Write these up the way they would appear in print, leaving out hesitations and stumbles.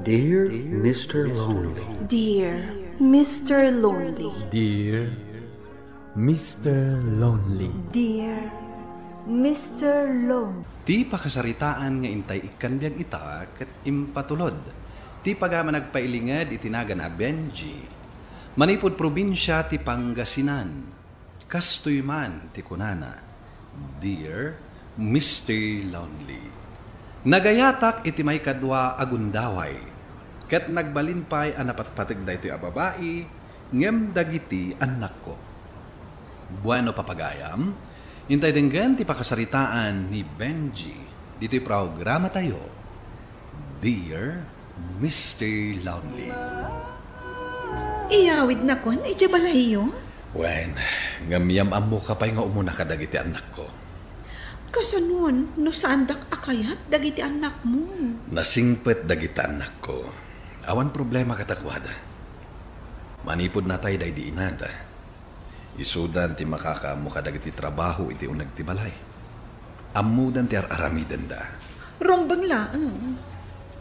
Dear Mr. Lonely. Dear Mr. Lonely. Dear Mr. Lonely. Dear Mr. Lonely. Ti pakasaritaan nga intay ikanbiyag ita ket impatulod. Ti pagama nagpailingad itinagan a Benji. Manipod probinsya ti Pangasinan. Kastoy man ti kunana. Dear Mr. Lonely. Nagayatak iti may kadwa agundaway. Ket nagbalinpay anapatpatig da ito'y ababai, ngem dagiti anak ko. Bueno papagayam, hintay denggan ti pakasaritaan ni Benji. Dito'y programa tayo. Dear Mr. Lonely. Iyawid na kon, iti balayo? Wen, ngamyam amo ka pa'y nga umuna ka dagiti anak ko. Kasanon, no saandak akayat dagiti anak mo. Nasingpet dagiti anak ko. Awan problema katakwada. Manipod na tayo day di inada. Isudan ti makakaamo ka dagiti trabaho iti unag ti balay. Amudan ti aramidan da. Rombang laang.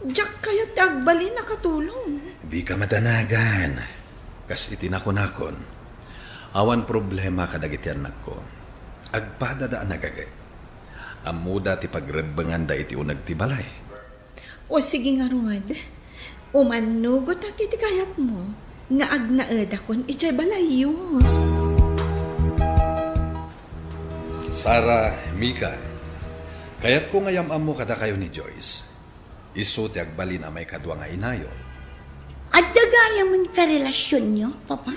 Diyak kayat agbali na katulong. Di ka matanagan. Kas itinakon-akon. Awan problema ka dagiti anak ko. Agpada da nagagay. Amuda ti pagredbangan da iti unag ti balay. O sige nga ruwad. Umanugot na kiti kayat mo. Nga agnaed akon iti balayo. Sara, Mika, kayat ko ngayam amo kada kayo ni Joyce. Isu ti agbali na may kadwa nga inayo. At dagaya man ka relasyon nyo, Papa?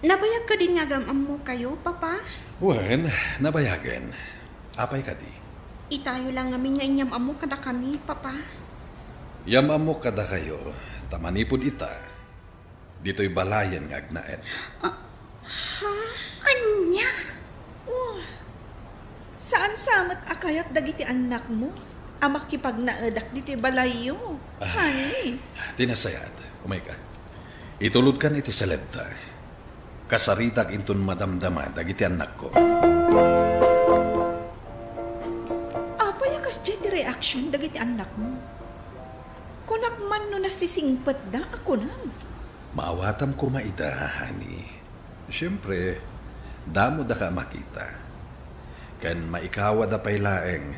Nabayag ka din nga gamam mo kayo, Papa? Wen, nabayagan. Apay ka di? Itayo lang ngamin nga inyam amo kada kami, Papa. Yam amo kada kayo, tamanipod ita. Dito'y balayan nga agnaed. Anya? Oh, saan samat akayat dagiti anak mo? Amak kipagnaedak diti balayo. Honey. Tinasayad, umay ka. Itulod kan iti salenta. Kasaritak intun madamdama dagiti anak ko. Kas dyan di reaction dagiti anak mo. Kunak man no nasisingpat da ako na. Maawatam ko maida, honey. Siyempre, damo da ka makita. Kan maikawa da pa'y laeng,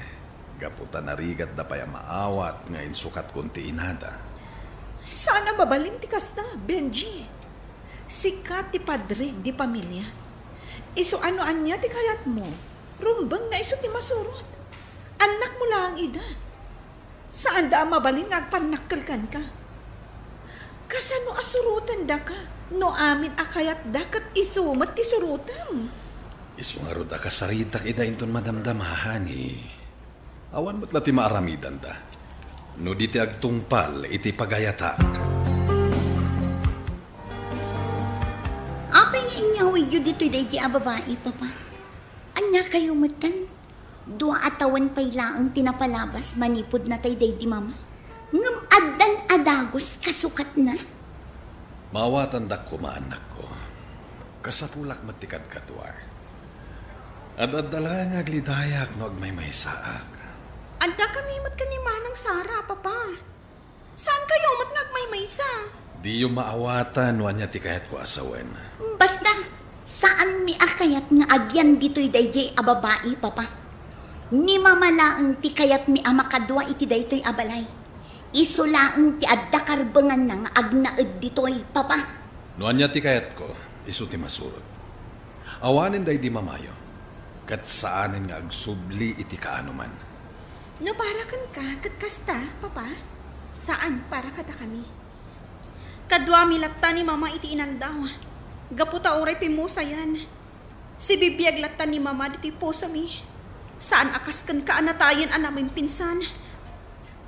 gaputa narigat da pa'y maawat nga insukat kunti inada. Sana babalin ti kasta, Benji. Sikat ti padre di pamilya. Iso ano-an niya ti kayat mo. Rumbang na iso ti masurot. Anak mo lang, Ida. Saan da mabalin nga agpanakkalkan ka? Kasano asurutan da ka? No amin akayat da kat isumat ti surutan. Isu nga ro da kasaritak ida inton madamdamahan eh. Awan mo't lati maaramidan da. No di ti agtungpal iti pagayatak. Apay nga inyawid yun dito'y dahi di babae, Papa. Anya kayo matan? Dua atawan pa'y laang tinapalabas manipod na tay day di mama. Ngam adan adagos kasukat na. Mawatan da ko maanak ko. Kasapulak matikad katwa. Adadala nga aglidayak no agmay may saak. Anda kami mat ka ni Manang Sara, Papa. Saan kayo mat nga agmay-maysa? Di yung maawatan wanya ti kayat ko asawen. Basta, saan mi akayat nga agyan dito'y day babae, Papa? Ni mamalaang ti kayat mi amakadwa iti daytoy abalay. Iso laang ti adda karbengan na nga agnaed ditoy, Papa. Noan niya ti kayat ko, iso ti masurot. Awanin day di mamayo. Kat saanin nga agsubli iti kaanuman. No para kan ka, katkasta, Papa? Saan para kada kami? Kadwa milata ni Mama iti inaldaw. Gaputa oray pimusa yan. Si bibiyag lata ni Mama diti puso mi. Saan akaskan ka anatayan anaming pinsan?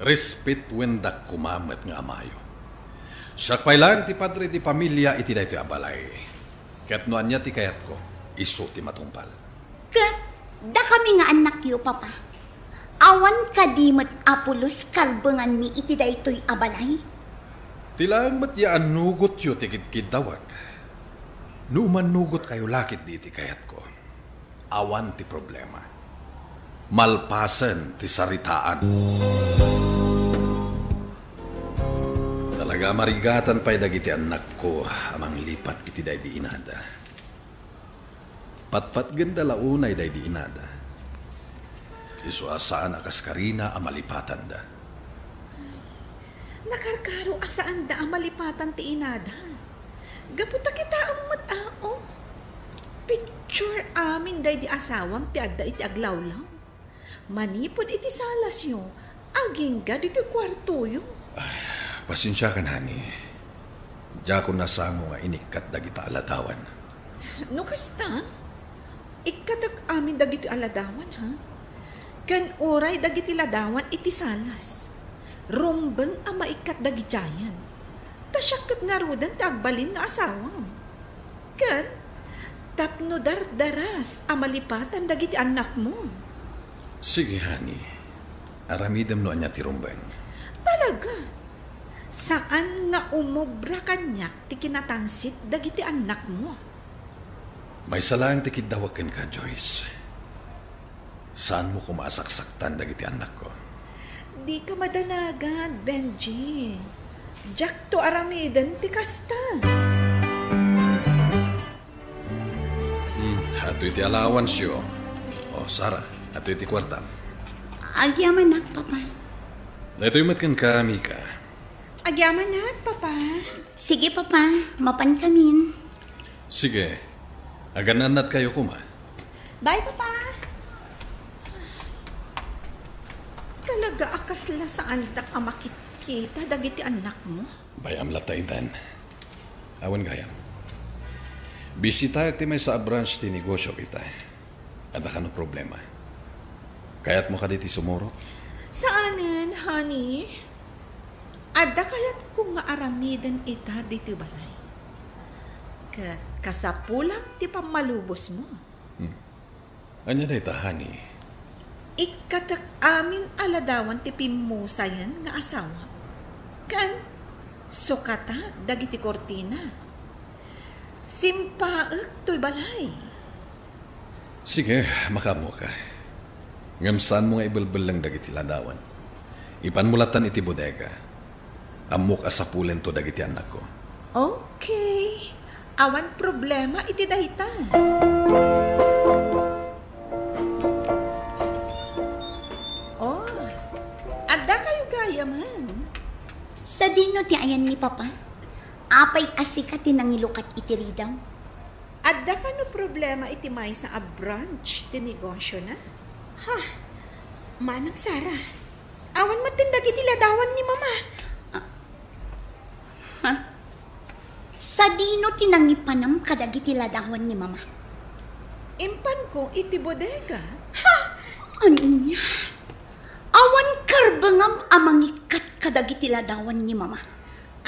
Respet wendak kumamet nga amayo. Siyak pa'y lang ti padre ti pamilya iti da iti abalay. Kaya't noan niya ti kayat ko, iso ti matungpal. Kat, da kami nga anak yo, Papa. Awan kadimat apulos karbengan mi iti daytoy abalay. Tilang matyaan nugot yo ti kidawag. Numan nugot kayo lakit di iti kayat ko. Awan ti problema. Malpasen ti saritaan. Nagamarigatan pa'y dagiti anak ko amang lipat iti day di inada. Patpat ganda launay day di inada. Isu asaan akas karina amalipatan da. Nakarkaro asaan da ang malipatan ti inada. Gaputa kita amot ao. Picture amin day di asawam ti adda iti aglawlaw. Manipod iti salas yo. Aging ga dito kwarto yo. Pasensya ka nani. Diya ko nasango nga inikat dagita aladawan. No kasta? Ikatak amin dagiti aladawan ha? Kan oray dagiti ladawan iti salas. Rumbeng ang maikat dagitayan. Tasyakat nga rodan tagbalin nga asawam. Kan, tapno dardaras ang malipatan dagiti anak mo. Sige, honey. Aramidam no anya ti rumbeng. Talaga? Saan nga umobra kanyak ti kinatangsit dagiti anak mo? May salang ti kidawaken ka, Joyce. Saan mo kumasaksaktan dagiti anak ko? Di ka madanagan, Benji. Jack to aramidan ti kasta. Ato'y ti allowance yo. O, Sarah, ato'y ti kwarta. Agyaman nak, Papa. Ito'y matkan ka, Mika. Agyaman na, Papa. Sige, Papa. Mapan kamin. Sige, agananat kayo kuma. Bye, Papa. Talaga akasla saan dak ang makikita dagiti anak mo? Bayam lataydan. Awan gayam. Bisita ti may sa branch ti negosyo kita. Ada ka no problema. Kaya't mo ka diti sumuro? Saanin, honey? Ada kayat kung nga aramidan ita dito balay. Kasapulak ti pamalubos mo. Anya na ita, honey? Ikatak amin aladawan ti pimusayan nga asawa. Kan, sukata dagiti kortina. Simpaek to'y balay. Sige, makamo ka. Ngamsaan mo nga ibalbal lang dagiti ladawan. Ipanmulatan iti bodega. Amok asapulen to dagiti anak ko. Okay. Awan problema iti dayta. Oh, adda kayo gaya man. Sa dino ti ayan ni Papa. Apay asika ti nangilukat iti ridaw. Adda ka no problema iti may sa a branch ti negosyo na. Ha? Manang Sara. Awan mo tindag iti ladawan ni Mama. Ha? Sa dino tinangipanam kadagiti ladawan ni Mama. Impan ko iti bodega. Ha? Ano niya? Awan karbangam amang ikat kadagiti ladawan ni Mama.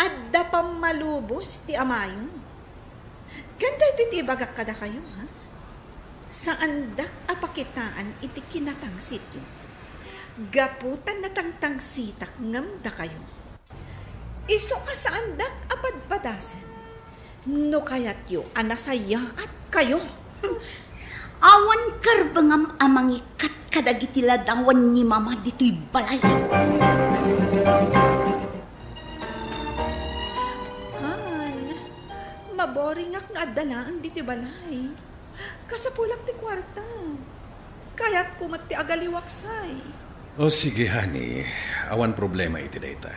Adda pamalubos ti amayo. Ganda ito iti bagak kada kayo, ha? Saan dak apakitaan iti kinatangsit yun. Gaputan na tangtangsitak ngam da kayo. Iso ka saan dak apadpadasan. No kayat yo anasaya at kayo. Awan karbangam amang ikat kadagiti ladawan ni Mama dito'y balay. Han, maboring ak nga adalaan dito'y balay. Kasapulak ti kwarta. Kaya't kumat ti agaliwaksay. O sige, honey. Awan problema iti dayta.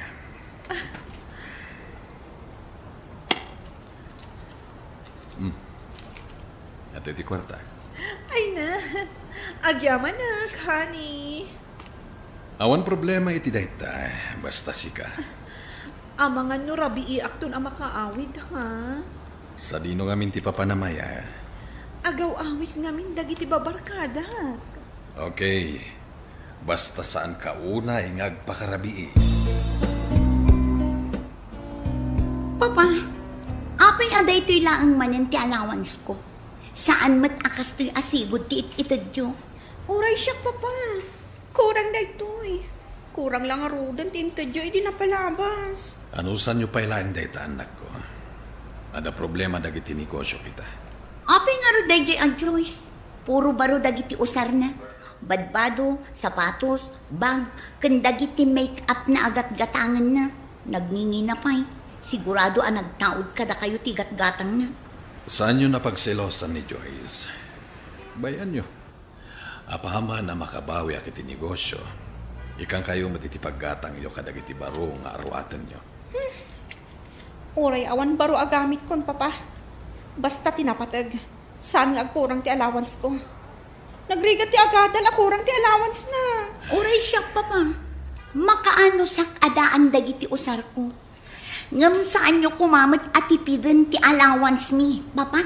Ato iti kwarta. Ay na, agyaman na, honey. Awan problema iti dayta. Basta sika. Amangan no rabii akton ang makaawid, ha? Sa dino ngamin ti papanamaya. Agaw-awis ngamin dagiti babarkada. Okay. Basta saan ka una ingagpakarabii. Papa, apay aday to'y laang manan ti allowance ko. Saan mat akas to'y asigod ti itadyo? Uray siya, Papa. Kurang na ito eh. Kurang lang arudan, tintadyo, hindi napalabas. Anusan nyo pa ilang dayta, anak ko? Ada problema dagiti negosyo kita. Apay nga ro dayjay ang Joyce. Puro baro dagiti usar na. Badbado, sapatos, bag, kandagiti make-up na agat-gatangan na. Nagninginapay. Sigurado ang nagtaod kada kayo tigat-gatang na. Saan nyo napagselosan ni Joyce? Bayan nyo. Apahama na makabawi akiti negosyo. Ikang kayo matitipaggatang nyo kadagiti baro nga arwatan nyo. Uray awan baro agamit kon, papa. Basta tinapatag. Saan nga agkurang ti allowance ko? Nagrigat ti agadal akurang ti allowance na. Oray siya, papa. Makaano sak adaan dagiti usar ko. Ngam saan nyo kumamag at ipidin ti allowance mi, papa?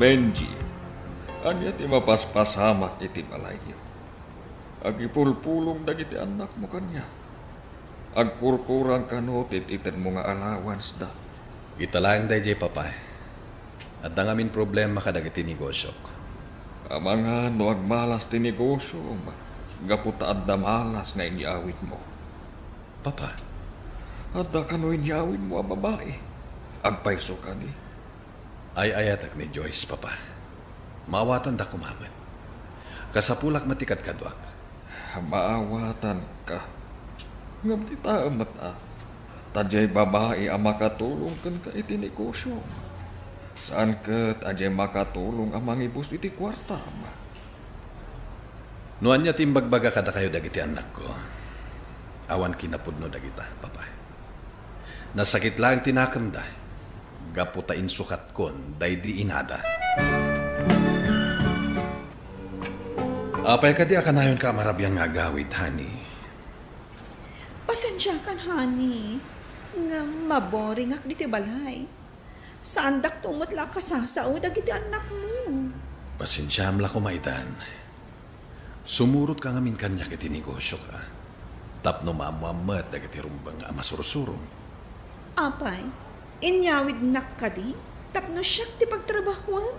Benji, anya ti mapaspasamak iti balayo. Agipulpulong dagiti anak mo kanya. Agkurkurang kanotit iten mo nga allowance da. Ita lang day, papa. At dangamin problema kadagiti negosyo ko. Amangan no agmalas ti negosyo, gaputa adda malas nga iniawit mo. Papa? Adda ka no iniawit mo a babae. Agpaiso ka di. Ay ayatak ni Joyce, papa. Maawatan da kumaman. Kasapulak matikat kadwak. Maawatan ka. Ngam kita amat Tajay babae ang makatulong kan ka iti negosyo. Saan ka tajay makatulong ang mangibus iti kwarta? Nuan niya timbagbaga kada kayo dagiti anak ko. Awan kinapudno dagita, papa. Nasakit lang tinakam da. Gaputa insukat kon, day di inada. Apay ka di akanayon ka marabyang nga gawit, honey. Pasensya kan, honey. Nga maboring ak diti balay. Saan dak tumot la kasasao dagiti anak mo. Pasensyam la kumaitan. Sumurot ka ngamin kanya kiti negosyo ka. Tapno maamuamat dagiti rumbang nga masursurong. Apay, inyawid nak ka di? Tapno siyak ti pagtrabahuan?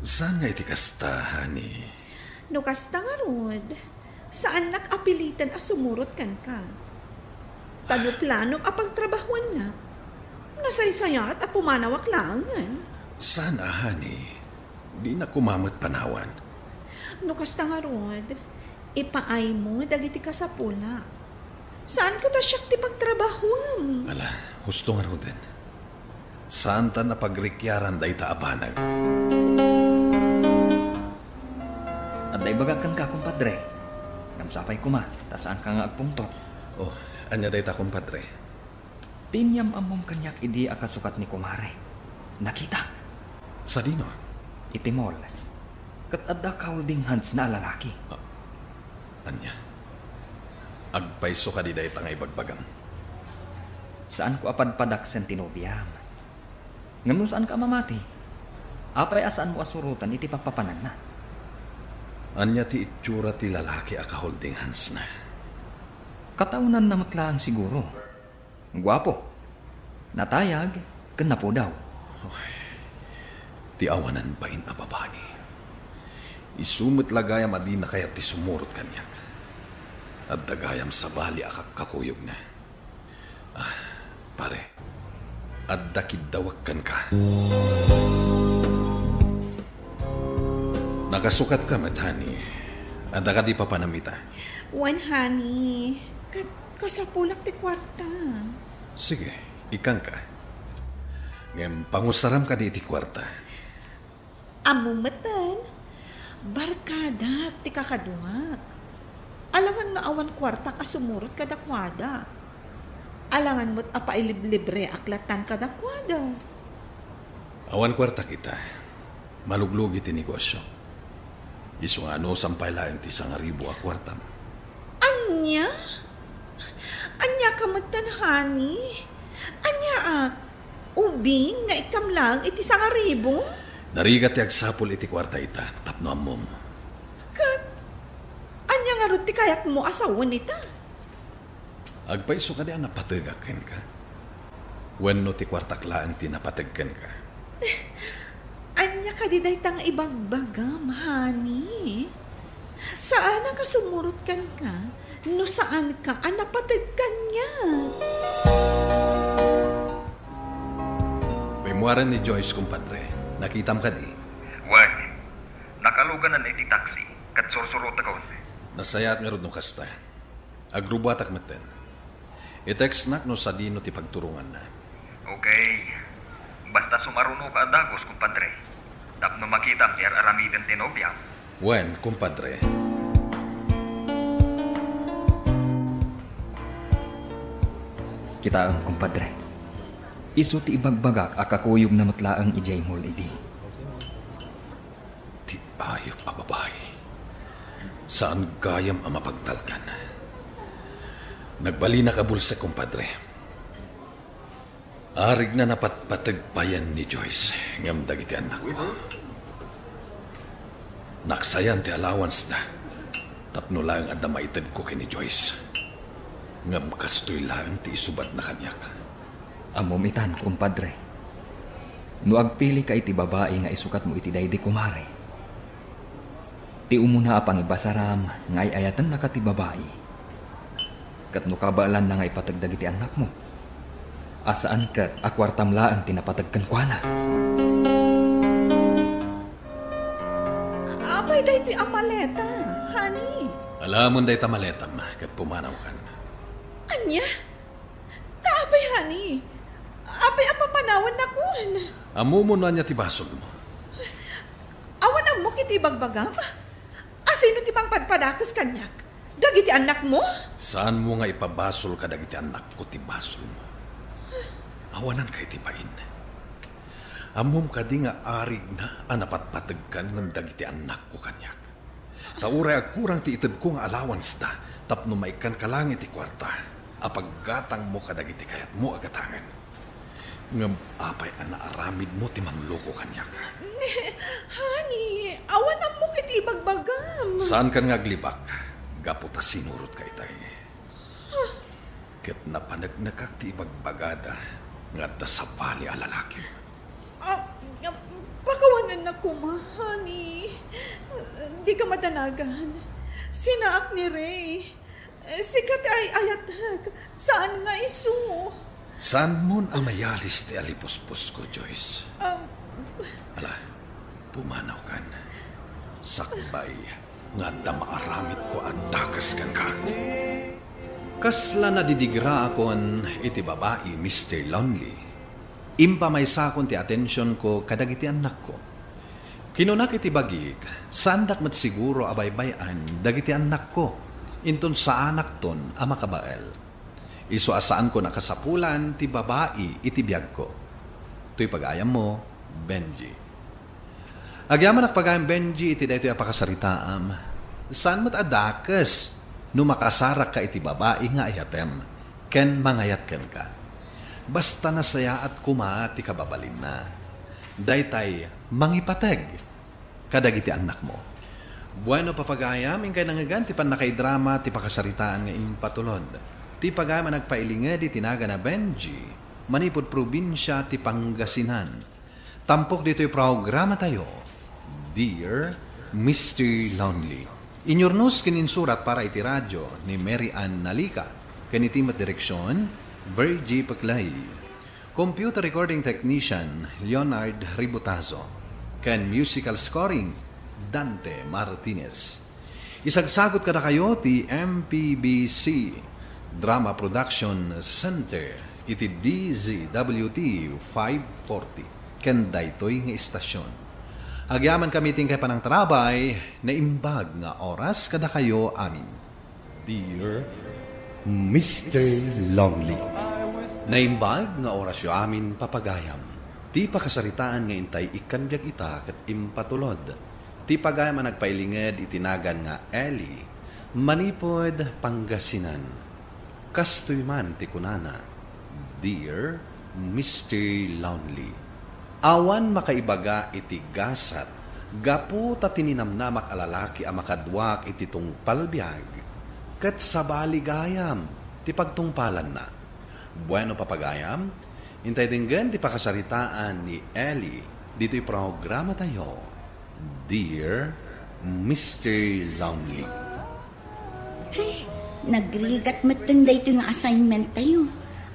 Saan nga iti kasta, honey? No kasta nga rod, saan nak apilitan a sumurot kan ka? Tano plano a pagtrabahuan na? Nasaysayat a pumanawak langan. Sana, honey. Di na kumamat panawan. No kasta nga rod, ipaay mo dagiti ka sa pula. Saan ka ta siyak ti pagtrabahuan? Ala, husto nga roden. Saan ta na pagrikyaran day ta abanag? Aday bagakan ka, kumpadre. Namsapay ko ma, tasaan ka nga agpungtot. Oh, anya day ta, kumpadre. Tinyam amom kanyak idi akasukat ni kumare. Nakita. Sa dino? Iti mall. Kat adda holding hands na lalaki. Anya? Agpaiso ka di day ta nga ibagbagang. Saan ko apadpadak sen tinubiyam? Ngam saan ka mamati? Apay asaan mo asurutan iti papapanan na? Anya ti itsura ti lalaki aka-holding hands na. Kataunan na matlaang siguro. Gwapo. Natayag, kan po daw. Ti awanan pa in a babae. Isumot lagayam adi na kaya ti sumurot kanyak. At dagayam sa bali akakakuyog na. Pare, at dakidawag kan ka. Nakasukat ka, madhani. At ka di pa panamita. Wan, honey. Kasapulak ti kwarta. Sige, ikang ka. Ngayon, pangusaram ka di iti kwarta. Amumatan. Barkada ti kakaduak. Alangan nga awan kwarta kasumurot kadakwada. Alangan mo't apailiblibre aklatan kadakwada. Awan kwarta kita. Maluglog iti negosyo. Iso nga ano sampay lang ti 1,000 a kwartam. Anya? Anya kamatan, honey? Anya ubing nga ikam lang iti 1,000? Narigat ti agsapol iti kwarta ita, tapno amom. Anya nga ron ti kayat mo asawan ita? Agpaiso ka di napatagakin ka. Wenno ti kwartak laang tinapatagkan ka. Anya ka di day tang ibagbagam, honey? Saan ka sumurot kan ka? No saan ka napatagkan niya? Rimuaran ni Joyce, kumpadre. Nakitam ka di? Wag. Nakalugan na iti taxi. Kat sursurot ako. Nasayat nga ron nung kasta. Agrubatak maten. I-text nak no sa dino ti pagturungan na. Okay. Basta sumaruno ka adagos, kumpadre. Tapno makita ti aramiden ti nobya. Wen, kumpadre. Kita ang kumpadre. Isu ti ibagbagak akakuyog na matlaang ijay mol idi. Ti ayop a babae. Saan gayam ang mapagtalkan? Nagbali na kabulsa, kumpadre. Arig na napatpatagpayan ni Joyce ngam dagiti anak ko. Naksayan ti allowance na. Tapno lang at maitad ko kini Joyce. Ngam kastoy lang ti isubat na kanyak. Amumitan, kumpadre. No agpili ka iti babae nga isukat mo iti daydi kumare. Ti umuna apang ibasaram nga ayatan na ka ti babae. Kat no kabalan na nga ipatagdag iti anak mo. Asaan kat akwartamlaan tinapatagkan kwa na. Apay dahi iti amaleta, honey. Alamon dahi tamaletam kat pumanaw kan. Anya? Tapay, honey. Apay apapanawan na kun. Amumon na niya ti basol mo. Awan ang mo kiti bagbagam. Asino ti pang padpadakas kanyak? Dagiti anak mo? Saan mo nga ipabasol ka dagiti anak ko ti basol mo? Awanan kay ti pain. Amom ka di nga arig na anapatpatagkan ng dagiti anak ko kanyak. Tauray agkurang ti itad ko nga allowance da tapno maikan ka lang iti kwarta. Apaggatang mo ka dagiti kayat mo agatangan. Ngam apay ang naaramid mo ti manloko kanyak. Honey, awan ang mo kiti bagbagam. Saan ka nga glibak? Gaputa sinurot ka itay. Ket napanagnakak ti ibagbagada nga dasapali a lalaki. Pakawanan na kuma, honey. Di ka madanagan. Sinaak ni Ray. Sikat ay ayatag. Saan nga isu? Saan mon ang mayalis ti alipuspos ko, Joyce? Ala, pumanaw kan. Sakbay nga damaaramid ko at takas kan ka. Kasla na didigra akon iti babae, Mr. Lonely. Impa may sakon ti atensyon ko kadagiti anak ko. Kinunak iti bagik, sandak mat siguro abaybayan dagiti anak ko. Inton sa anak ton ama kabael. Isu asaan ko nakasapulan ti babae iti biyag ko. To'y pag-ayam mo, Benji. Agyaman ak pag-ayam Benji iti daytoy apakasaritaam. Saan mat adakas no makasarak ka iti babae nga ayatem ken mangayat ken ka. Basta nasaya at kuma ti kababalin na. Daytay mangipateg kadagiti anak mo. Bueno papagayam ingkay nangagan ti panakaidrama ti pakasaritaan nga impatulod. Ti pagayam nagpailinged iti naga na Benji manipod probinsya ti Pangasinan. Tampok dito'y programa tayo. Dear Mr. Lonely. Inyornos kininsurat para iti radyo ni Mary Ann Nalika. Kanitimat direksyon, Virgie Paclay. Computer recording technician, Leonard Ributazo. Kan musical scoring, Dante Martinez. Isagsagot kada kayo ti MPBC Drama Production Center iti DZWT 540 ken daytoy nga istasyon. Agyaman kami ting kay panang trabay na imbag nga oras kada kayo amin. Dear Mr. Lonely. Naimbag nga oras yo amin papagayam. Ti pakasaritaan nga intay ikanbyag ita ket impatulod. Ti pagayam nagpailinged itinagan nga Ellie manipod Pangasinan. Kastoy man ti kunana. Dear Mr. Lonely. Awan makaibaga iti gasat. Gapu ta tininamnamak alalaki a makadwak iti tungpalbiag. Ket sabaligayam ti pagtungpalan na. Bueno papagayam, intay dinggan ti pakasaritaan ni Ellie dito'y programa tayo. Dear Mr. Lonely. Ay, nagrigat matanda ito yung assignment tayo.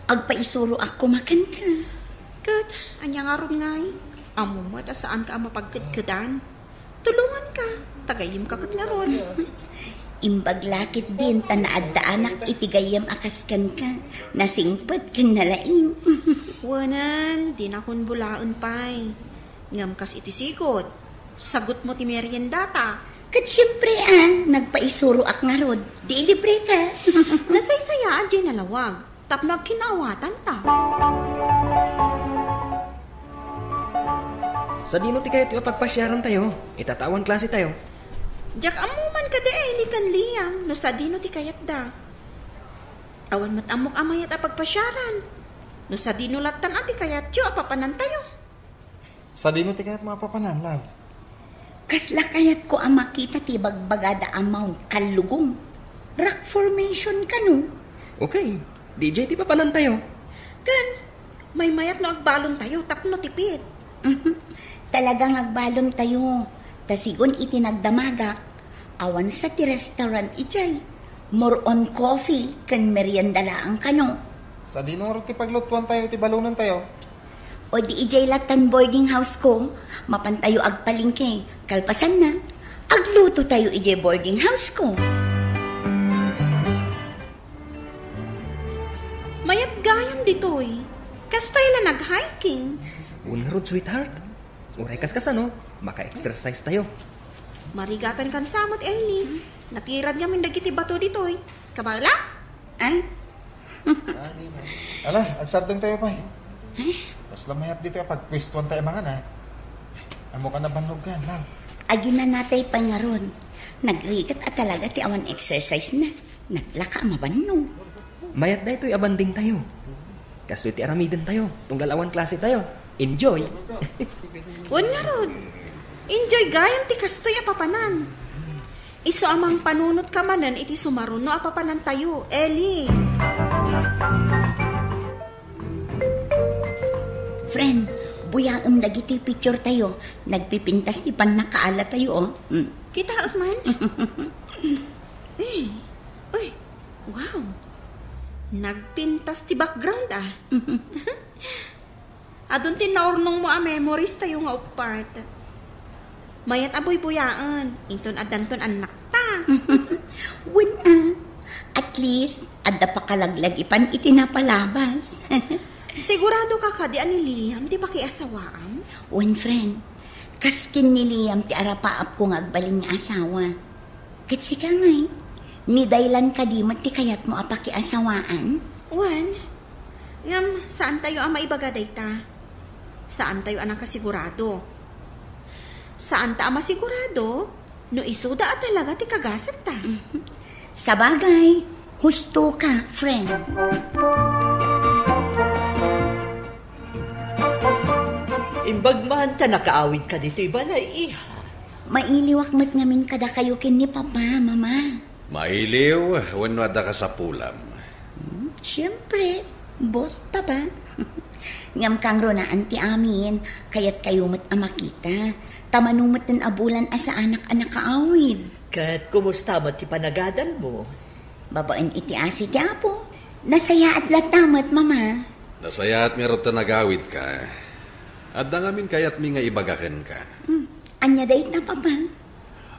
Agpaisuro ako makan ka. Kat, anya nga ron ngay. Amo mo, saan ka mapagkadkadan? Tulungan ka. Tagayim ka kat nga ron. Imbaglakit din tanaad da anak itigayam akaskan ka. Nasingpad kang nalaing. Wanan, di na kun bulaan pay. Ngam kas itisigot. Sagot mo ti meriendata. Kat siyempre nagpaisuro ak nga rod. Di libre ka. Nasaysayaan di nalawag. Tapno kinawatan ta. Sa dino ti kayo pagpasyaran tayo. Itatawan klase tayo. Jak amuman ka ni kan Liam. No sa dino ti kayat da. Awan matamok amayat a pagpasyaran. No sa dino latan ati kayat yo apapanan tayo. Sa dino ti kayat mapapanan, love. Kasla kayat ko ang makita ti bagbagada amount kalugong. Rock formation ka no? Okay, DJ ti papanan tayo. Kan, may mayat no agbalon tayo tapno tipid. Talagang agbalon tayo. Tasigon itinagdamagak. Awan sa ti restaurant ijay. More on coffee kan merienda laang kano. Sa dino rin ti paglutuan tayo, ti balunan tayo. O di ijay latan boarding house ko. Mapantayo agpalingke. Kalpasan na. Agluto tayo ijay boarding house ko. Mayat gayam ditoy. Kastay la nag-hiking. Una rod, sweetheart. Uray kas no? Maka-exercise tayo. Marigatan kan samot, Ellie. Natirad nga min dagiti bato ditoy. Kabala? Ay? Ala, agsardeng tayo pa. Mas lamayat dito pagpwistuan tayo mga na. Amo ka na banlog ka, love. Agi na natay pa nga ron. Nagrigat at talaga ti awan exercise na. Naglaka mabannog. Mayat na ito'y abanding tayo. Kaso iti aramidan tayo. Tunggal awan klase tayo. Enjoy! Wan nga rod. Enjoy gayam ti kastoy apapanan. Iso amang panunot ka manan iti sumaruno apapanan tayo, Ellie. Friend, buyaam dagiti picture tayo. Nagpipintas ti pan nakaala tayo, Kita man? Uy, wow. Nagpintas ti background Adun tinaurnong mo memories tayo nga upat. Mayat aboy buyaan. Inton adanton anak ta. At least, adda pa kalaglag ipan itinapalabas. Sigurado ka ka di ani Liam, di ba kiasawaam? One friend, kaskin ni Liam ti arapaap ko ngagbaling nga asawa. Kitsi ka ngay, ni daylan ka di ti kayat mo apa kiasawaan? Wan, ngam saan tayo ang maibagaday ta? Saan tayo ang nakasigurado? Saan ta ang masigurado? No isuda at talaga ti kagasat ta. Sa bagay, husto ka, friend. Imbagman ta nakaawid ka dito ibalay, iha. Mailiwak mat ngamin kada kayo kin ni Papa, Mama. Mailiw, wano ada ka sa pulam. Siyempre, boss pa ba? Ngam kang ronaan ti amin, kayat kayo mat amakita. Tamanumat ng abulan asa anak-anak kaawid. Kat kumusta mo ti panagadan mo? Babaan iti asi ti apo. Nasaya at latamat, Mama. Nasaya at meron ta nagawid ka. At nangamin kayat mi nga ibagakan ka. Anya dayit na, Papa?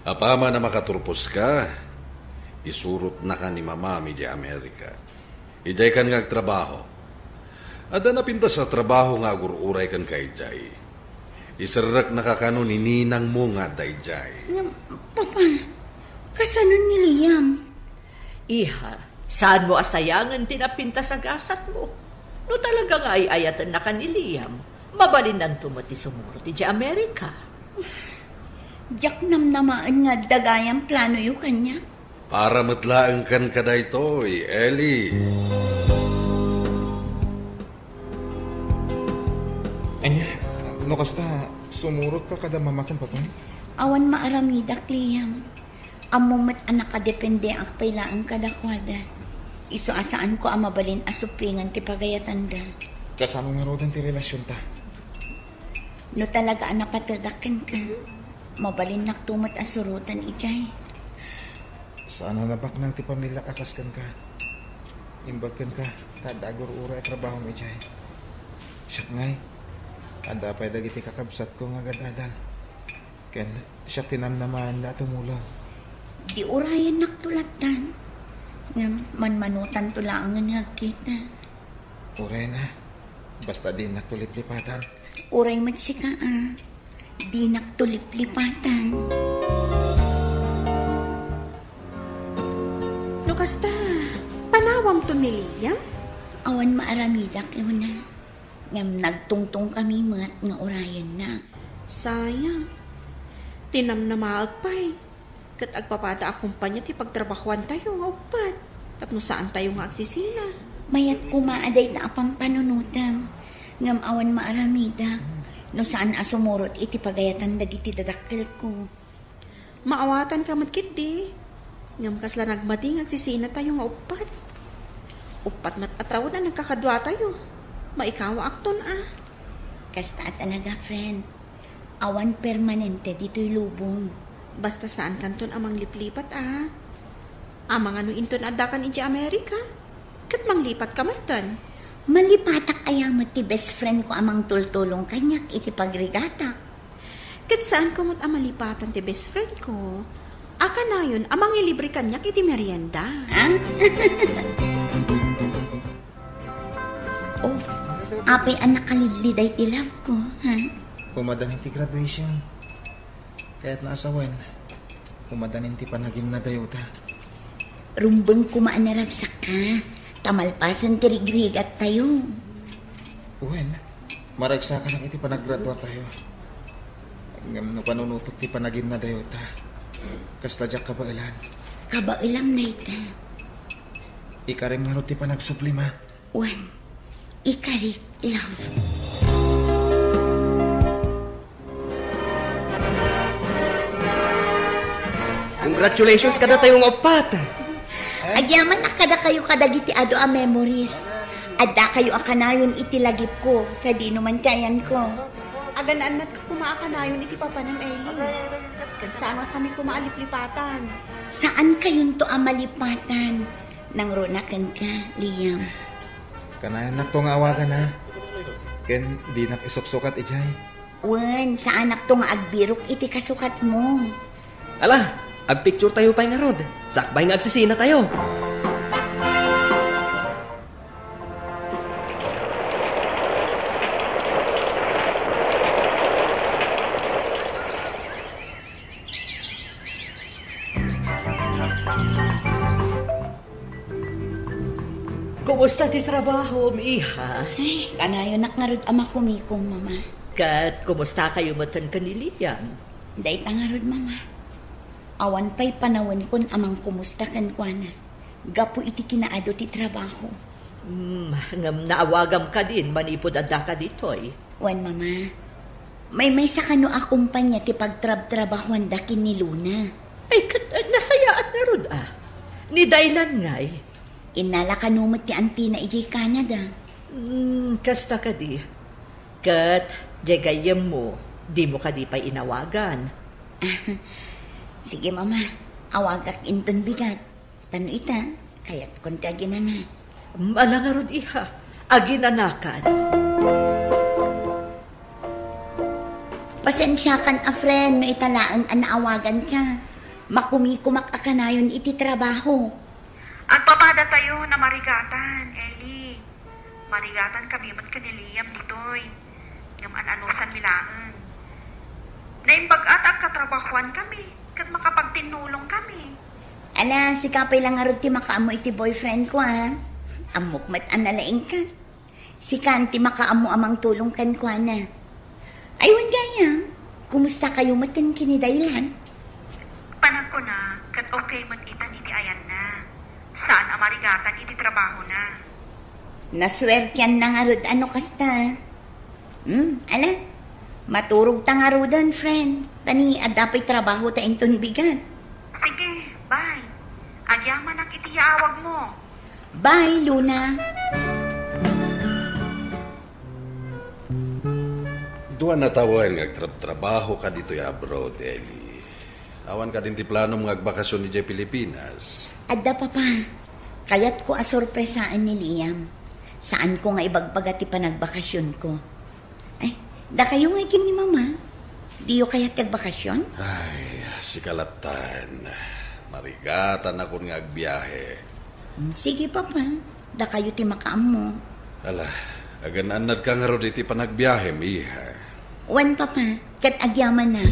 Apama na makaturpos ka, isurot na ka ni Mama mi di Amerika. Ijay kan nga trabaho. At napinta sa trabaho nga agururay kan ka ijay. Isarak nakakano ni ninang mo nga dayjay. Papa, kasano ni Liam? Iha, saan mo asayangan tinapinta sa gasat mo? No talaga nga ay ayatan na ka ni Liam. Mabalinan tumati sumuro ti Amerika. Diyak namnamaan nga dagayang plano yu kanya. Para matlaang kan ka da ito, Ellie. Anya, no kasta, sumurot ka kada mamakin, Papa? Awan maaramidak, Liam. Amumat anak ka depende ang pailaan kadakwada. Iso asaan ko ang mabalin asupingan ti pagayatanda. Kasama nga rodan ti relasyon ta. No talaga ang napatadakan ka, mabalin naktumat asurutan ijay. Sana nabak nang ti pamilya kakaskan ka. Imbagkan ka, tadagor ura at trabaho mo ijay. Siyak ngay, anda pa'y dagiti kakabsat ko nga gadadal. Ken, siya kinamnaman na tumulong. Di orayan naktulatan. Nga manmanutan tulangan nga kita. Uray na. Basta di naktuliplipatan. Uray matsika Di naktuliplipatan. Kasta, panawam to ni Liam? Awan maaramidak, Luna. Ngam nagtungtong kami mat nga orayan na. Sayang. Tinam na maagpay. Kat agpapata akumpanya ti pagtrabahuan tayo nga upat. Tapno saan tayo nga agsisina. Mayat kumaaday na apang panunutam. Ngam awan maaramidak. No saan asumurot iti pagayatan dagiti dadakkel ko. Maawatan ka matkit di. Ngam kasla nagmating agsisina tayo nga upat. Upat mat ataw na nagkakadwa tayo. Maikawa akton Kasta talaga, friend. Awan permanente dito'y lubong. Basta saan kanton amang liplipat Amang ano inton adakan iti Amerika. Kat manglipat ka matan. Malipatak ayamat ti best friend ko amang tultulong kanyak iti pagrigata. Kat saan ko mo't amalipatan ti best friend ko? Aka na yun, amang ilibre kanyak iti merienda. Oh, apay anak kalidliday ti love ko, Pumadanin ti graduation. Kaya't naasawan. Pumadanin ti panagin na dayota. Rumbang kumaan na ragsak ka. Tamalpasan ti rigrigat tayo. Uwen, maragsa ka lang iti panaggraduar tayo. Ngam no panunutot ti panagin na dayota. Kasta jak kabailan. Kabailan na ita. Ikarim nga ti panagsuplima. Wan, ikarik love. Congratulations kada tayong upat. Agyaman na kada kayo kadagiti ado a memories. Adda kayo akanayon iti lagip ko sa di naman kayan ko. Aganaan na't kumaakanayon iti papa ng Ellie. Kagsaan kami kumaalip-lipatan. Saan kayon to amalipatan? Nang runakan ka, Liam. Kanayan nak to nga awagan Ken di nak isuksukat ijay. Wen, saan nak to nga agbirok iti kasukat mo? Ala, agpicture tayo pa'y nga rod. Sakbay nga agsisina tayo. Kumusta ti trabaho, iha? Ay, kanayon nakngarod ama kumikong, mama. Kat, kumusta kayo matan ka ni Liam? Day tangarod, mama. Awan pa'y panawan kon amang kumusta kan kuana. Gapo iti kinaado ti trabaho. Ngam naawagam ka din, manipod adda ka ditoy. Wan, mama. May sa kano akumpanya ti pagtrab-trabahuan dakin ni Luna. Ay, nasayaan na rod Ni Daylan nga'y. Inala kanumot ti Antina iji Canada. Kasta ka di. Kat, jagayam mo, di mo ka di pa inawagan. Sige, mama. Awagak inton bigat. Tano ita, kaya't konti aginana. Malangarod iha, aginanakan. Pasensya kan friend, no italaang anaawagan ka. Makumikumak akanayon iti trabaho. Agpapada tayo na marigatan, Ellie. Marigatan kami mat ka ni Liam ditoy. Yung ananusan milaan. Naimbag-at ang katrabahuan kami. Kat makapagtinulong kami. Ala, si kapay lang arod ti makaamo iti boyfriend ko Amok mat analaing ka. Si Kanti makaamo amang tulong kan ko Aywan gayam, kumusta kayo matan kinidailan? Panag ko na, kat okay man itan iti ayan na. Saan amarigatan iti trabaho na? Naswertyan na nga rod ano kasta. Ala, maturog ta nga rodon, friend. Tani, adapay trabaho ta inton bigat. Sige, bye. Agyaman ang itiyaawag mo. Bye, Luna. Duwan na tawan nga trabaho ka dito abroad, Ellie. Awan ka din ti plano mga agbakasyon ni Jay Pilipinas. Adda, papa. Kayat ko asorpresaan ni Liam. Saan ko nga ibagbaga ti panagbakasyon ko. Ay, da kayo nga ni mama. Diyo kayat kagbakasyon? Ay, si Kalatan. Marigatan ako nga agbiyahe. Sige, Papa. Da kayo ti makaam mo. Ala, agananad ka nga ro iti panagbiyahe, miha. Wan, Papa. Kat agyaman na.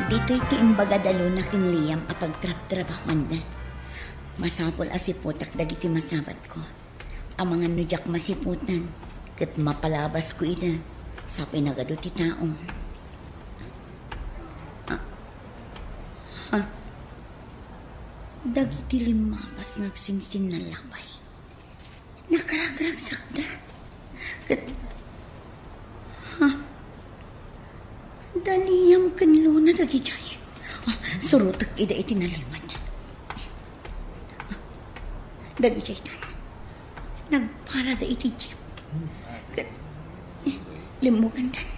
Dito'y ti imbaga dalo na kinliyam apag trap-trabahuan na. Masapol asiputak dagiti masabat ko. Ang mga nudyak masiputan, kat mapalabas ko ina sa pinagado ti tao. Dagiti limapas nagsinsin na labay. Nakaragragsak na. Kat... Daliyam kanlo na dagijay. Surutak ida itinaliman. Dagijay tanan. Nagpara da iti jeep. Limugan dan.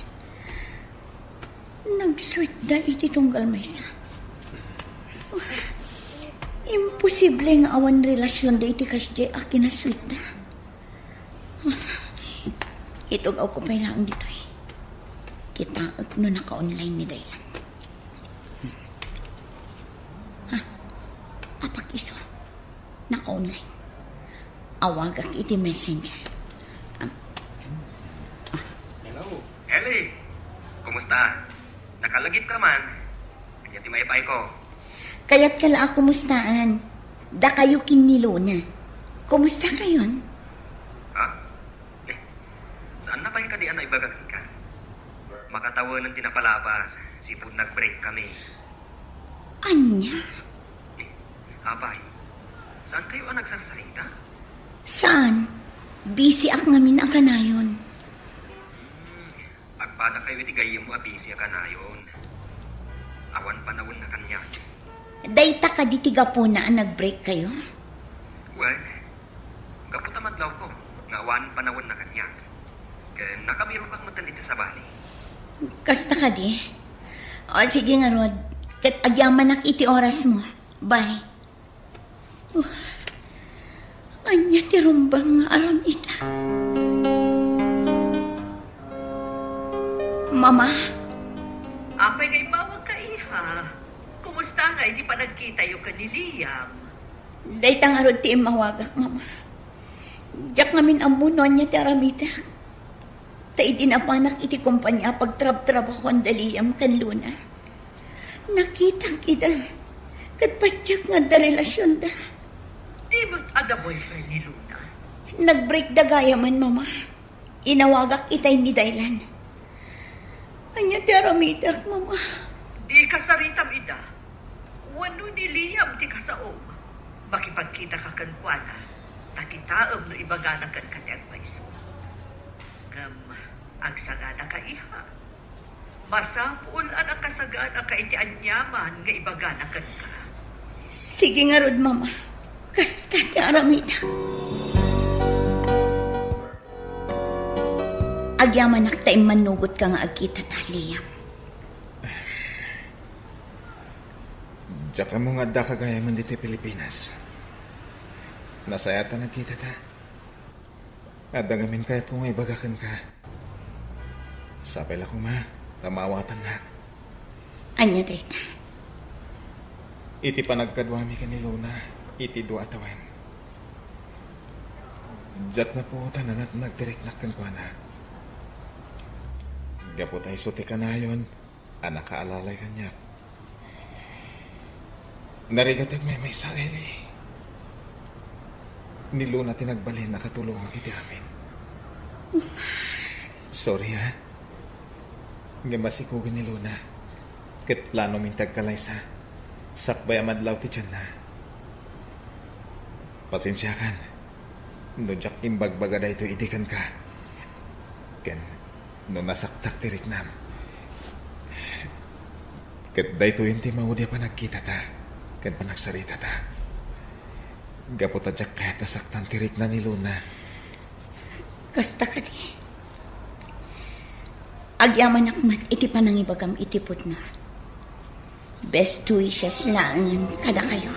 Nagsweet da iti tunggal maysa. Imposible nga awan relasyon da iti kasjay akin na sweet da. Itog ako pa ilang dito eh. Kita no naka-online ni Daylan. Apak iso. Naka-online. Awagak iti messenger. Hello. Ellie, kumusta? Nakalagit ka man. Kaya ti mayapay ko. Kaya't kala kumustaan. Da kayo kinilo na. Kumusta kayon? Ha? Saan na pa yung kadian na ibagak ka? Makatawa ng tinapalabas. Sipod nag-break kami. Anya? Abay, saan kayo ang nagsasarita? Saan? Busy ak ngamin ang kanayon. Agpada kayo iti gayem mo busy ka na yun. Awan panawon na kanya. Dayta ka di tiga po na nag-break kayo? Well, kaputa madlaw ko. Nga awan panawon na kanya. Kaya nakamiro kang matalita sa bali. Kasta ka di. O sige nga Rod. Kat agyaman nak iti oras mo. Bye. Anya ti rumbang nga aram ita. Mama? Apay nga imawag ka iha. Kumusta nga, hindi pa nagkita yung kaniliyam? Dayta nga Rod ti imawagak, Mama. Diyak ngamin amunon niya ti aramidak. Tay dinapanak iti kumpanya pagtrab-trabaho ang daliyam kan Luna. Nakita kita. Kat patyak nga da relasyon da. Di mo ada boyfriend ni Luna? Nag-break da gaya man, Mama. Inawagak itay ni Daylan. Anya ti aramidak, Mama. Di ka saritam ida. Wano ni Liam ti kasaom. Makipagkita ka kankwana. Takitaam no ibagana kan kanyang paiso. Agsagana ka iha. Masapul ang kasagana ka iti anyaman nga ibagana kan ka. Sige nga Rod, Mama. Kasta ti aramida. Agyaman naktaim manugot ka nga agkita taliyam. Diyak mo nga da kagaya man dito Pilipinas. Nasayatan nagkita ta. Adagamin kahit kung ibagakan ka. Sapay lang ko ma, tamawatan na. Anya dayta? Iti panagkadwami ka ni Luna, iti dua atawan. Diyak na po tanan at nagdirect na kankwana. Gapo tayo suti ka na yun, anak kaalalay kanya. Narigatag may sarili. Ni Luna tinagbalin nakatulong ang iti amin. Sorry ha. Ngamasikugan ni Luna. Kat plano mintag kalaysa. Sakbay amadlaw ti tiyan na. Pasensya kan. Nudyak imbagbaga da ito idikan ka. Ken, no nasaktak ti Riknam. Kat da ito yung timawudya pa nagkita ta. Ken pa nagsarita ta. Gapo tadyak kahit nasaktan ti Rikna ni Luna. Kasta ka di. Agyaman akmat iti panangibagam itipot na. Best wishes lang kada kayo.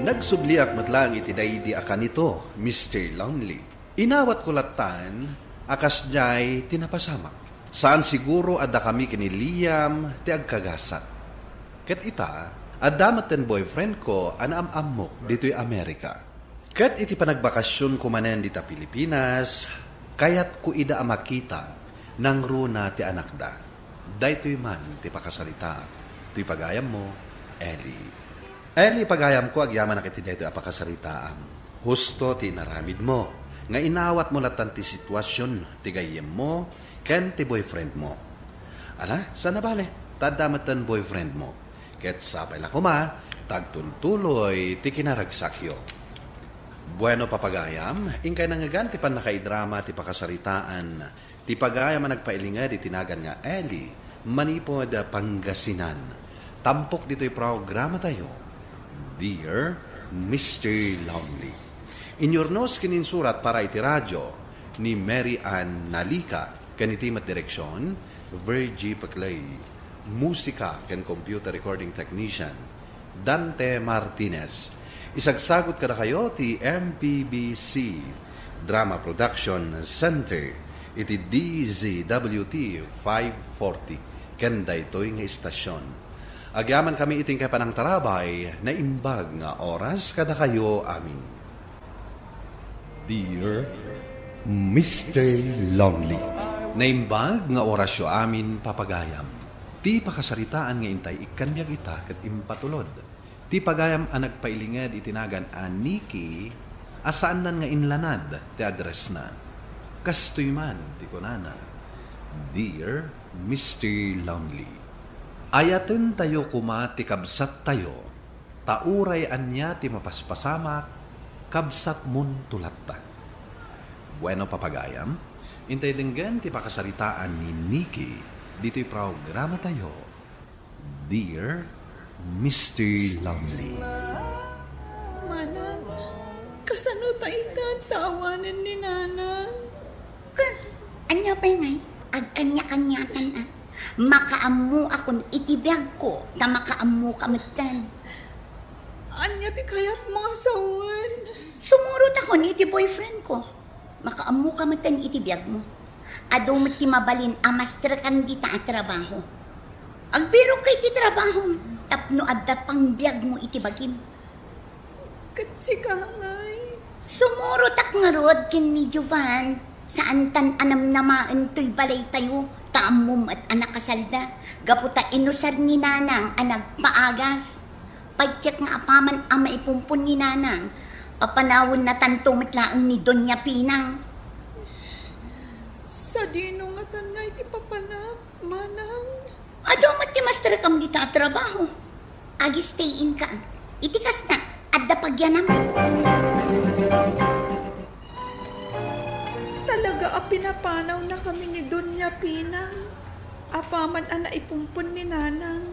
Nagsubliak matlang itiday di akan ito, Mr. Lonely. Inawat ko latan, akas jay tinapasamak. Saan siguro adda kami kini Liam ti agkagasat. Ket ita, adamat ten boyfriend ko anam-amok dito'y Amerika. Ket iti panagbakasyon ko manen dita Pilipinas, kayat ko ida makita nang runa ti anak da. Daytoy man ti pakasalita, to'y pagayam mo, Ellie. Eli, pagayam ko, agyaman na kiti dito apakasalitaam. Husto ti naramid mo. Nga inawat mo latan ti sitwasyon, ti gayem mo, ken ti boyfriend mo. Ala, sana bale? Tadamat tan boyfriend mo. Ket sapay la kuma, tagtuntuloy ti kinaragsakyo. Bueno, papagayam, ingkay nangagan ti pan nakaidrama ti pakasalitaan. Ti pagayam ang nagpailingad itinagan nga Eli, manipod Pangasinan. Tampok dito'y programa tayo. Dear Mr. Lonely. Inyornos kininsurat para iti radyo ni Mary Ann Nalika, kanitimat direksyon, Virgie Paclay, musika ken computer recording technician, Dante Martinez. Isagsagot kada kayo ti MPBC Drama Production Center, iti DZWT 540, ken daytoy nga istasyon. Agyaman kami iting kay panang tarabay na imbag nga oras kada kayo amin. Dear Mr. Lonely. Naimbag nga orasyo amin papagayam. Ti pakasaritaan nga intay ikanbyag ita ket impatulod. Ti pagayam ang nagpailingad itinagan Aniki asaan nan nga inlanad ti address na. Kastoy man ti kunana. Dear Mr. Lonely. Ayaten tayo kumati kabsat tayo, tauray anya ti mapaspasamak, kabsat mun tulatta. Bueno, papagayam, intay denggan ti pakasaritaan ni Nikki, dito'y programa tayo. Dear Mr. Lonely. Manang, kasano tayo tawanan ni Nanang? Anya pa ngay, agkanya-kanyatan makaamu akong itibiyag ko na makaamu kamatan. Anya ti kayat mga sawan? Sumurot ako ni iti boyfriend ko. Makaamu kamatan itibiyag mo. Adong ti mabalin amastra kan dita at trabaho. Agbiro kay ti trabaho. Tapno adda pang biyag mo itibagim. Katsi ka ngay. Sumurot ak nga rod kin ni Jovan. Saan tan anam namaan to'y balay tayo. Taamum at anak kasalda, gaputa inusad ni Nanang anak paagas. Pagtsak nga apaman ang maipumpun ni Nanang, papanawon na tanto matlaang ni Doña Pinang. Sa dino nga tanay ti papanak, Manang. Ado mati master kam di ta trabaho. Agi stay in ka, itikas na, adda pagyanam. Talaga pinapanaw na kami ni Doña Pinang. Apaman ang naipumpun ni Nanang.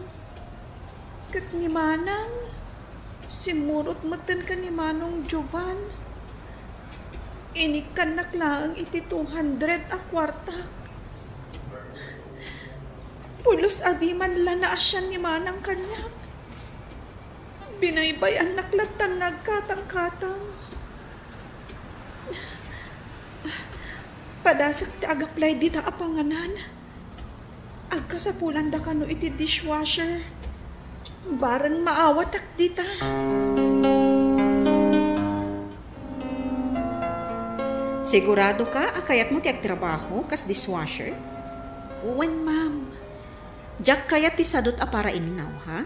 Kat ni Manang, simurot matan ka ni Manong Jovan. Inikan naklaang iti 200 a kwartak. Pulos adiman lana asyan ni Manang kanyak. Binaybayan naklatan nagkatang-katang. Padasak ti agaplay dita apanganan. Agkasapulan da kano iti dishwasher. Barang maawatak dita. Sigurado ka akayat mo ti agtrabaho kas dishwasher? Uwan, ma'am. Jak kayat ti sadot a para innaw, ha?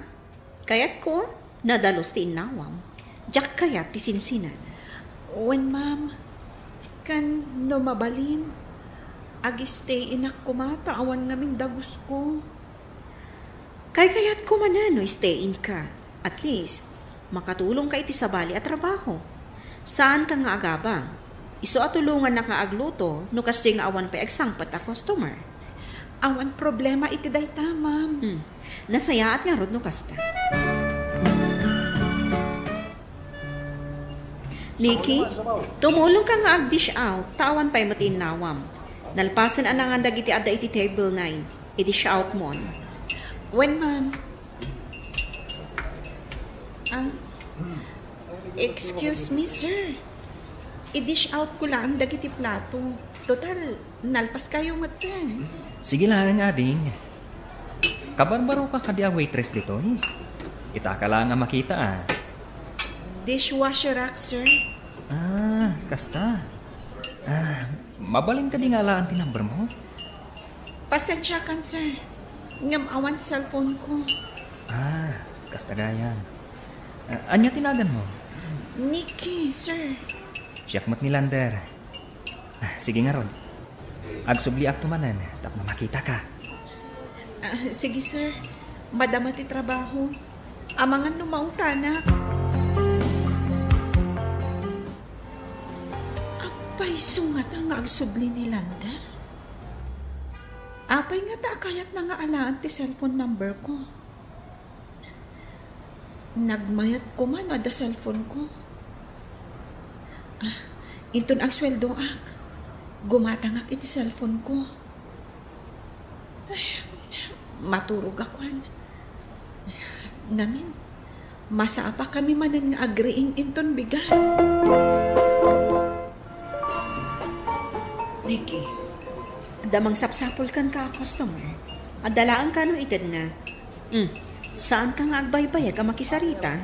Kayat ko, nadalos ti innawam. Jak kayat ti sinsinan. Uwan, ma'am. Kan no mabalin. Agi stay inak kumata awan ngaming dagus ko. Kayat ko manano stay in ka. At least, makatulong ka iti sabali at trabaho. Saan ka nga agabang? Iso atulungan na ka agluto no kasi nga awan pa eksangpat a customer. Awan problema iti dayta, ma'am. Nasayaat nga rod no kasta. Nikki, tumulong ka nga ag-dish out, tawan pa'y matinawam. Nalpasan anang andag iti ada iti table 9, i-dish out mon. When, ma'am? Excuse me, sir. I-dish out ko lang dagiti plato. Total, nalpas kayo matan. Sige lang, ading. Kabarbaro ka kadi a waitress dito, eh. Ita ka lang nga makita, ah. Dishwasher rack, sir. Ah, kasta. Mabaling ka di nga laan tinumber mo? Pasensya kan, sir. Ngam awan cellphone ko. Kasta gayan. Anya tinagan mo? Nikki, sir. Siyak mo't ni Lander. Sige nga, Rod. Agsubli ak tumanan, tap na makita ka. Sige, sir. Madama ti trabaho. Amangan numautanak. Apay sungat ang agsubli ni Lander. Apay nga ta kayat na nga alaan ti cellphone number ko. Nagmayat ko man ada cellphone ko. Inton ang sweldo ak. Gumatangak iti cellphone ko. Maturog akwan. Namin, masapa kami manan nga agreeing inton bigan. Nikki, damang sapsapol kan ka customer. Adalaan ka no itad na. Saan ka nga agbaybayag ka makisarita?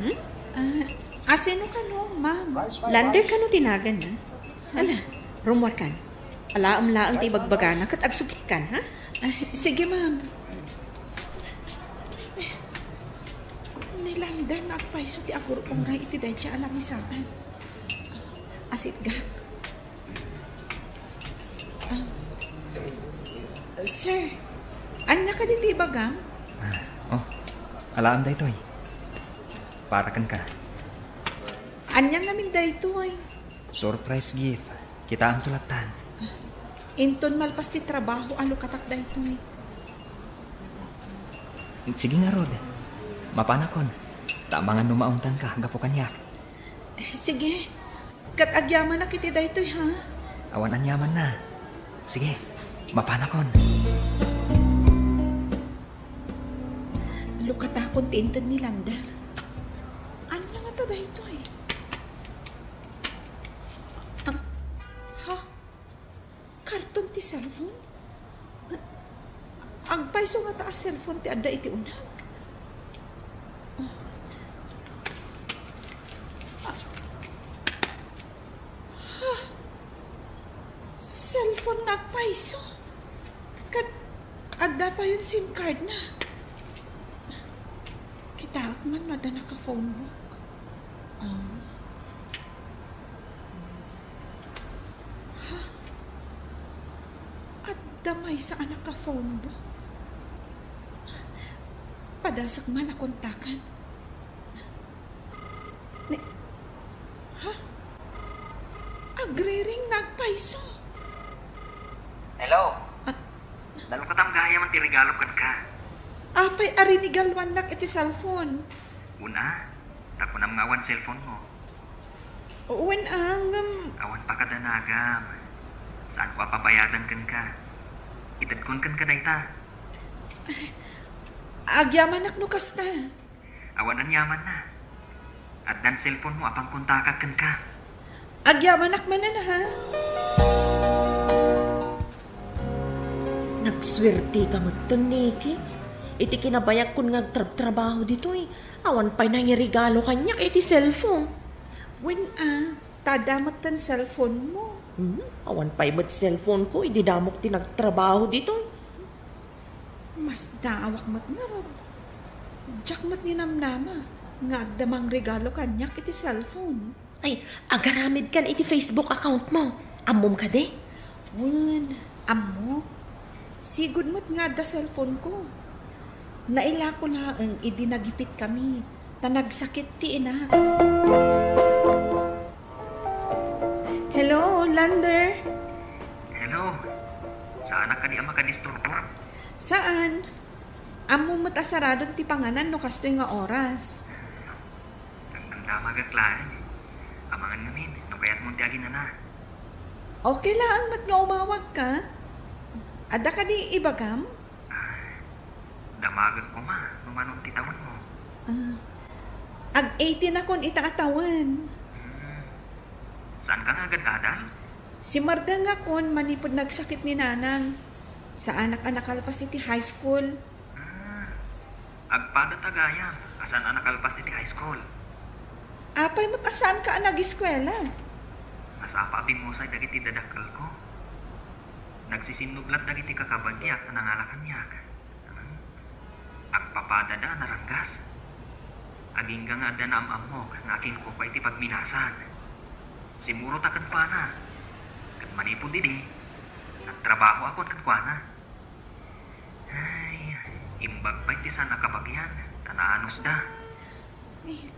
Asino ka no, ma'am? Lander ka no tinagan na. Ala, rumwar kan. Alaam-laang ti bagbagana kat agsuplikan, ha? Sige, ma'am. Nilander na agpaiso ti agurong ray iti dahi siya alamisaan. Asit gak. Sir, anya ka diti bagam? Alaan da ito, eh. Para kan ka. Anya namin da ito, eh. Surprise gift. Kita ang tulatan. Inton malpas ti trabaho alo katak da ito, eh. Sige nga, Rod. Mapanakon. Tamangan numauntan ka, gapo kanyak. Sige. Kat agyaman na kiti da ito, ha? Awan ang yaman na. Sige, mapanakon. Lukatakon ti inton ni Lander. Anya nga ta da ito, eh. Karton ti cellphone? Agpaiso nga taas cellphone ti adda iti unag. Cellphone nga agpaiso? Kat adda pa yung SIM card na. Kita man mada naka-phone book. Damay sa anak ka phone book. Padasak man nakontakan. Agre-ring nagpaiso. Hello? Dalukatang gaya man ti regalo kan ka. Apay arinigalwan nak iti cellphone. Una, tako na mga awan cellphone mo. Uwan awan pa kadanagam. Saan ko pabayadan kan ka? Itadkon kan ka na ita. Agyaman nak nukas na. Awan ang yaman na. At dan cellphone mo apang kontakak kan ka. Agyaman nak man na, ha? Nagswerte ka mo ito, Nikki. Iti kinabayak kun nga trabaho dito, eh. Awan pa'y nangirigalo kanya iti cellphone. Tadamat tan cellphone mo. Awan pa'y mat cellphone ko, ididamok ti nagtrabaho dito. Mas daawak mat nga, Rob. Diyak mat ni namnama. Nga damang regalo kanyak iti cellphone. Ay, agaramid kan iti Facebook account mo. Amom ka de? Amok. Sigud mo't nga da cellphone ko. Naila ko laang idinagipit kami. Nagsakit ti inak. Hello, Lander. Hello. Saan ka di ama kadisturbo? Saan? Amo matasaradon ti panganan no kastoy nga oras. Ang damagaklaan. Amangan namin, no kaya't mo tiagin na. Okay lang, mat nga umawag ka. Ada ka di ibagam? Damagag ko ma, numanong titawan mo. Ag-18 akon itaatawan. Saan ka nga agad-adal? Si Marda nga kon manipod nagsakit ni Nanang. Sa anak-anak Alpas City High School. Agpada tagayam. Asan anak Alpas City High School? Apay mo't asaan ka nag-eskwela? Asapa pimusay dagiti dadakkel ko. Nagsisinublat dagiti kakabagyak na nangalakanyak. Agpapadada naranggas. Aging nga da na amamok na akin ko pa iti pagminasan. Simuro takan pa na. Kat manipod didi. Nagtrabaho ako at katkwana. Ay, imbag pa iti sana kabagyan. Tanaanos da.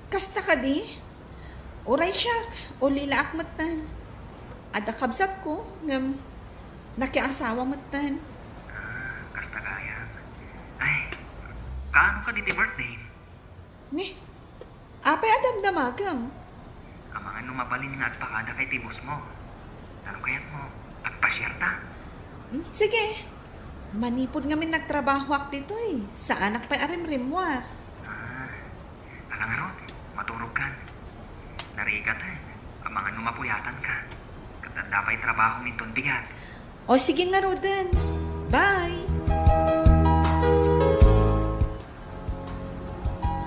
Kasta ka di? Uray siyak, ulila akmatan. Ada kabsat ko, ngam nakiasawa matan. Kasta kaya. Ay, kaano ka diti birthday? Ni, apay adam damagam. Ang mga numabalin nga at pakada kay tibos mo. Tanong kayat mo, agpasyerta. Sige, manipod ngamin nagtrabaho ak dito eh. Sa anak pa'y arim-rimwar. Alang arot, maturog kan. Narigat ang mga numapuyatan ka. Katanda pa'y trabaho minton bigat. O sige nga Rodan. Bye!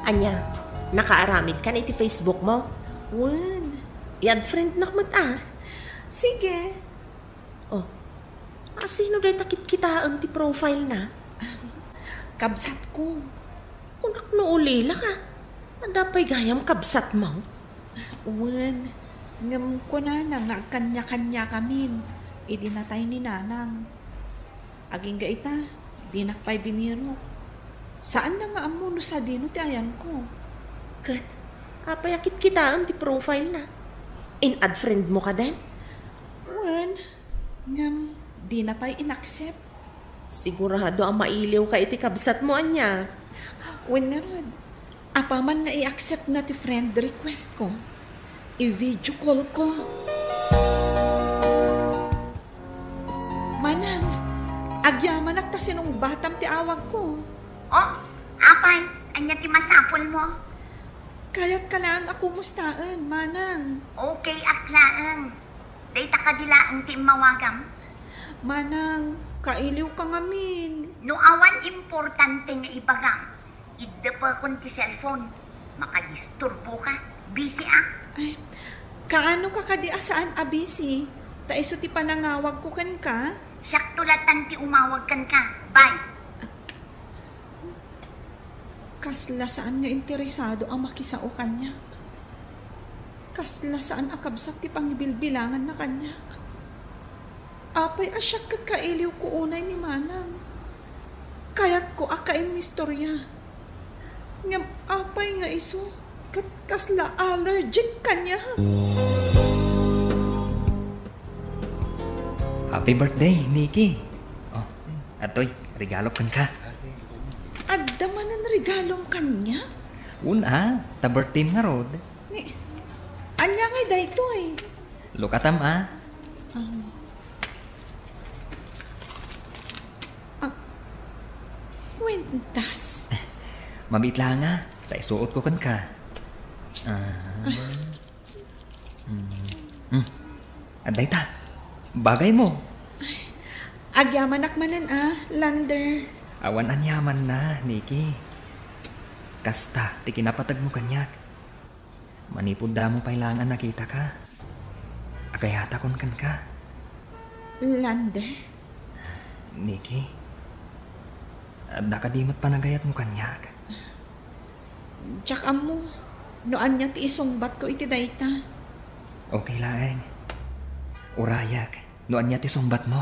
Anya, nakaaramid ka na iti Facebook mo? Wan. I-add friend nakmat Sige. Oh, sino day takit kita ang ti profile na? Kabsat ko. Kunak no ulila ka. Andapay gayam kabsat mo. Wan. Ngam ko na nga kanya-kanya kamin. Idinatay ni Nanang. Aging gaita, dinakpay biniro. Saan na nga amuno sa dino ti ayan ko? Kat, apayakit kita ang ti profile na. In-add friend mo ka din? Wan, ngam, di na pa'y inaccept. Sigurado ang mailiw ka iti kabsat mo, anya. Wan na rod, apaman nga i-accept na ti friend request ko. I-video call ko. Manang, agyaman nagtasinong batam ti awag ko. Oh, apay, anya ti masapol mo? Kaya't ka lang ako mustaan, Manang. Okay, aklaan. Dayta ka dilaang ti mawagam. Manang, kailiw ka ngamin. No awan importante nga ibagam. Idda pa kon ti cellphone. Makadisturbo ka. Busy Ay, kaano ka kadi asaan a busy? Ta iso ti panangawag ko kan ka? Sakto latan ti umawag kan ka. Bye. Kasla saan nga interesado ang makisao kanya. Kasla saan akabsat ti pangibilbilangan na kanya. Apay asyak kat kailiw ko unay ni Manang. Kaya't ko akain ni istorya. Ngam apay nga iso, kat kasla allergic kanya. Happy birthday, Nikki. Oh, atoy, regalo kan ka. Adda man ang regalong kanya? Una, ta birthday nga rod. Ni, anya ngay dayto eh. Lukatam Kwentas. Mamitla nga, ta isuot ko kan ka. Aday ta, bagay mo. Agyaman akmanan Lander. Awan anyaman na, Nikki. Kasta, ti kinapatag mo kanyak. Manipod da mo pailangan nakita ka. Agayata kon kan ka. Lander? Nikki, adda ka dimot panagayat mo kanyak. Tsaka mo, noan niya ti isungbat ko iti dayta. Okay laeng. Urayak, noan niya ti sungbat mo.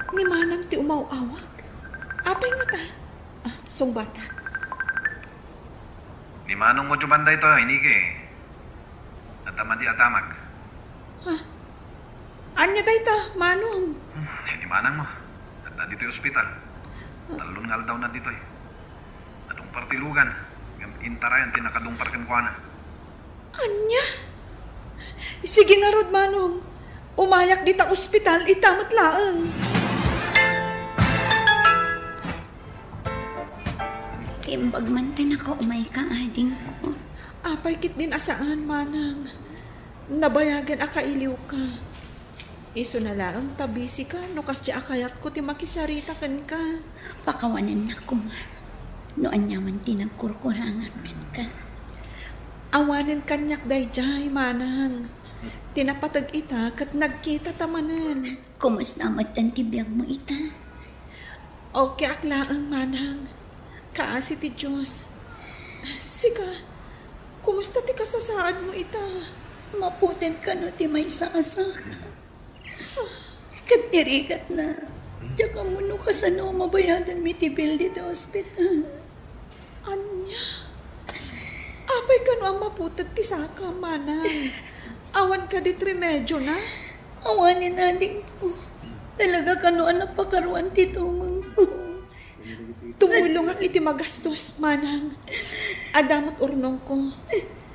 Ni Manang ti umaw-awag. Apay nga ta? Sungbatak. Ni Manong mo banda ito, Inige. Atamad di atamag. Anya dayta, Manong? Ni Manang mo. At dito yung ospital. Talon nga daw na dito eh. Atong partilugan. Intarayan tinakadungparkan ko na. Anya? Sige nga rod, Manong. Umayak dita ospital, itamat laang. Imbag man ka na umay ka, ading ko. Apay kit din asaan, manang. Nabayagan akailiw ka. Iso na lang, tabisi ka, no kasya akayat ko ti makisarita kan ka. Pakawanan na ko. Noon naman tinagkurkurangan kan ka. Awanin kanyak dayjay, manang. Tinapatag ita kat nagkita tamanan. Kumusta matan ti biyag mo ita? Okay aklaang, manang. Kaasi ti Diyos. Sika, kumusta ti kasasaan mo ita? Maputin ka no ti may saasaka. Kat nirigat na. Diya ka mo no kasano mabayadan mi ti bill dito hospital. Anya? Apay ka no ang maputat ti saka, manang. Awan ka di tremedyo na? Awanin ading ko. Talaga ka no ang napakaruan ti tumang ko. Tumulong ang iti magastos, manang. Adamot urnong ko.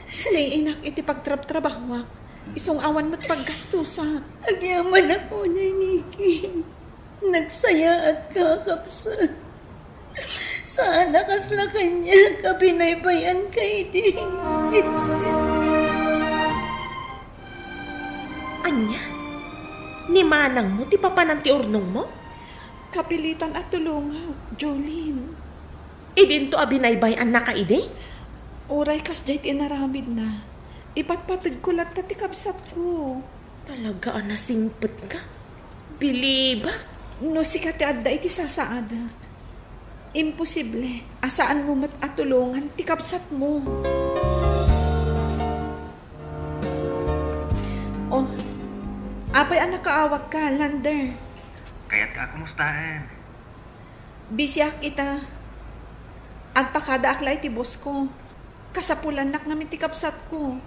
Stay inak iti pagtrab-trabahwak. Isong awan mo't paggastusak. Agyaman ako na, Nikki. Nagsaya at kakapsa. Sana kasla kanya kabinaybayan ka iti. Anya? Ni manang mo, ti papanan ti urnong mo? Kapilitan at tulungak, Jolene. Idin to abinaybayan na ka ide? Uray kas jay tinaramid na. Ipatpatid ko lang tati kabsat ko. Talaga nasingpet ka? Biliba? No si kati adda iti sasaada. Imposible. Asaan mo mat atulungan ti kabsat mo. Oh, apay anak kaawag ka, Lander. Kaya't ka kumustaan. Bisyak ita. Agpakada aklay ti boss ko. Kasapulan nak namin ti kabsat ko.